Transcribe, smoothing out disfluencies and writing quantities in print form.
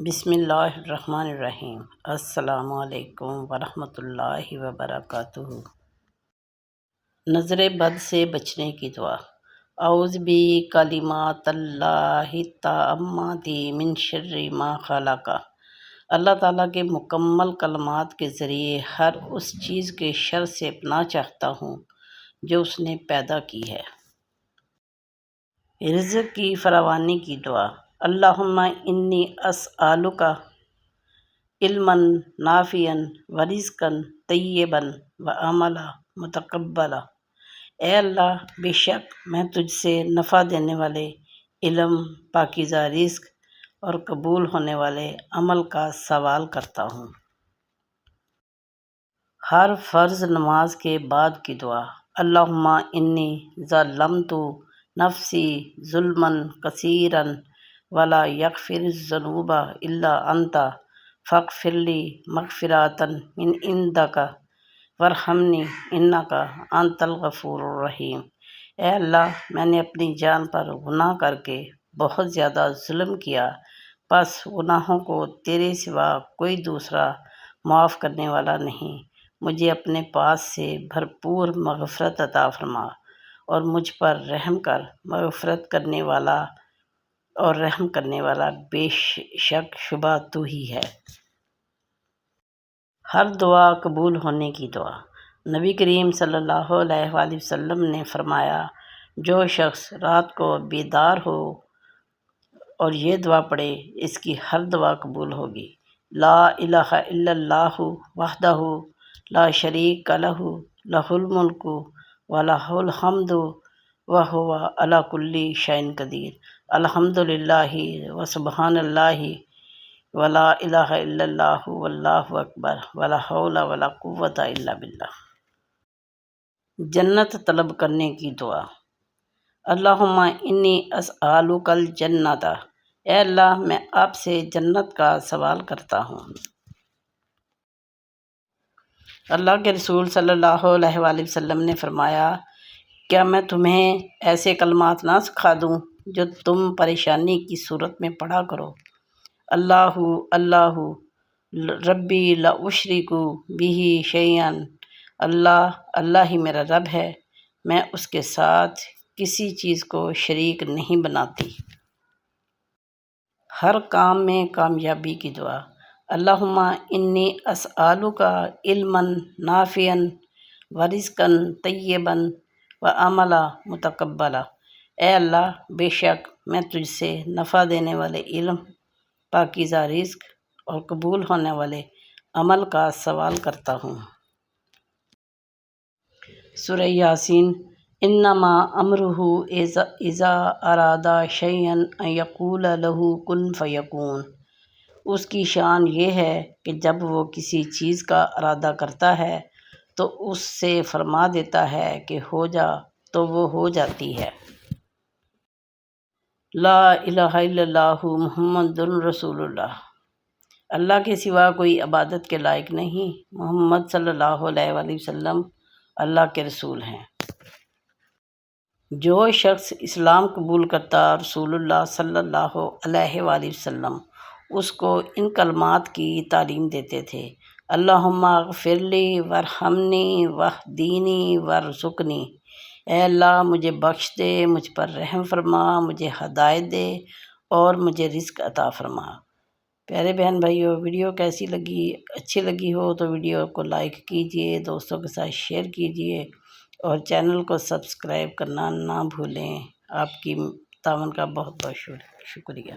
بسم اللہ الرحمن الرحیم۔ السلام علیکم ورحمۃ اللہ وبرکاتہ۔ نظر بد سے بچنے کی دعا۔ اعوذ بکلمات اللہ التامات من شر ما خلق۔ اللہ تعالیٰ کے مکمل کلمات کے ذریعے ہر اس چیز کے شر سے پناہ چاہتا ہوں جو اس نے پیدا کی ہے۔ رزق کی فراوانی کی دعا۔ اللہم انی اسألک علما نافعا ورزقا طیبا وعملا متقبلا۔ اے اللہ، بے شک میں تجھ سے نفع دینے والے علم، پاکیزہ رزق اور قبول ہونے والے عمل کا سوال کرتا ہوں۔ ہر فرض نماز کے بعد کی دعا۔ اللہم انی ظلمت نفسی ظلما کثیرا ولا یغفر الذنوب الا انت فاغفر لی مغفرۃ من عندک وارحمنی انک انت الغفور الرحیم۔ اے اللہ، میں نے اپنی جان پر گناہ کر کے بہت زیادہ ظلم کیا، پس گناہوں کو تیرے سوا کوئی دوسرا معاف کرنے والا نہیں۔ مجھے اپنے پاس سے بھرپور مغفرت عطا فرما اور مجھ پر رحم کر، مغفرت کرنے والا اور رحم کرنے والا بے شک شبہ تو ہی ہے۔ ہر دعا قبول ہونے کی دعا۔ نبی کریم صلی اللہ علیہ وآلہ وسلم نے فرمایا، جو شخص رات کو بیدار ہو اور یہ دعا پڑھے، اس کی ہر دعا قبول ہوگی۔ لا الہ الا اللہ وحدہ لا شریک لہ لہ الملک ولہ الحمد وہو علی کل شیء قدیر۔ الحمد للہ وسبحان اللہ ولا الہ الا اللہ واللہ اکبر ولا حول ولا قوۃ الا باللہ۔ جنت طلب کرنے کی دعا۔ اللہم انی اسألک الجنۃ۔ اے اللہ، میں آپ سے جنت کا سوال کرتا ہوں۔ اللہ کے رسول صلی اللہ علیہ وآلہ وسلم نے فرمایا، کیا میں تمہیں ایسے کلمات نہ سکھا دوں جو تم پریشانی کی صورت میں پڑھا کرو؟ اللہ اللہ ربی لا اشرک بہ شیئا۔ اللہ، اللہ ہی میرا رب ہے، میں اس کے ساتھ کسی چیز کو شریک نہیں بناتی۔ ہر کام میں کامیابی کی دعا۔ اللہم انی اسألک علما نافعا ورزقا طیبا وعملا متقبلا۔ اے اللہ، بے شک میں تجھ سے نفع دینے والے علم، پاکیزہ رزق اور قبول ہونے والے عمل کا سوال کرتا ہوں۔ سورہ یاسین۔ انما امرہ اذا اراد شیئا ان یقول لہ کن فیکون۔ اس کی شان یہ ہے کہ جب وہ کسی چیز کا ارادہ کرتا ہے تو اس سے فرما دیتا ہے کہ ہو جا، تو وہ ہو جاتی ہے۔ لا الہ الا اللہ محمد رسول اللہ۔ اللہ کے سوا کوئی عبادت کے لائق نہیں، محمد صلی اللہ علیہ وآلہ وسلم اللہ کے رسول ہیں۔ جو شخص اسلام قبول کرتا، رسول اللہ صلی اللہ علیہ وآلہ وسلم اس کو ان کلمات کی تعلیم دیتے تھے۔ اللہم اغفر لی وارحمنی واہدینی وارزقنی۔ اے اللہ، مجھے بخش دے، مجھ پر رحم فرما، مجھے ہدایت دے اور مجھے رزق عطا فرما۔ پیارے بہن بھائیو، ویڈیو کیسی لگی؟ اچھی لگی ہو تو ویڈیو کو لائک کیجئے، دوستوں کے ساتھ شیئر کیجئے اور چینل کو سبسکرائب کرنا نہ بھولیں۔ آپ کی تعاون کا بہت بہت شکریہ۔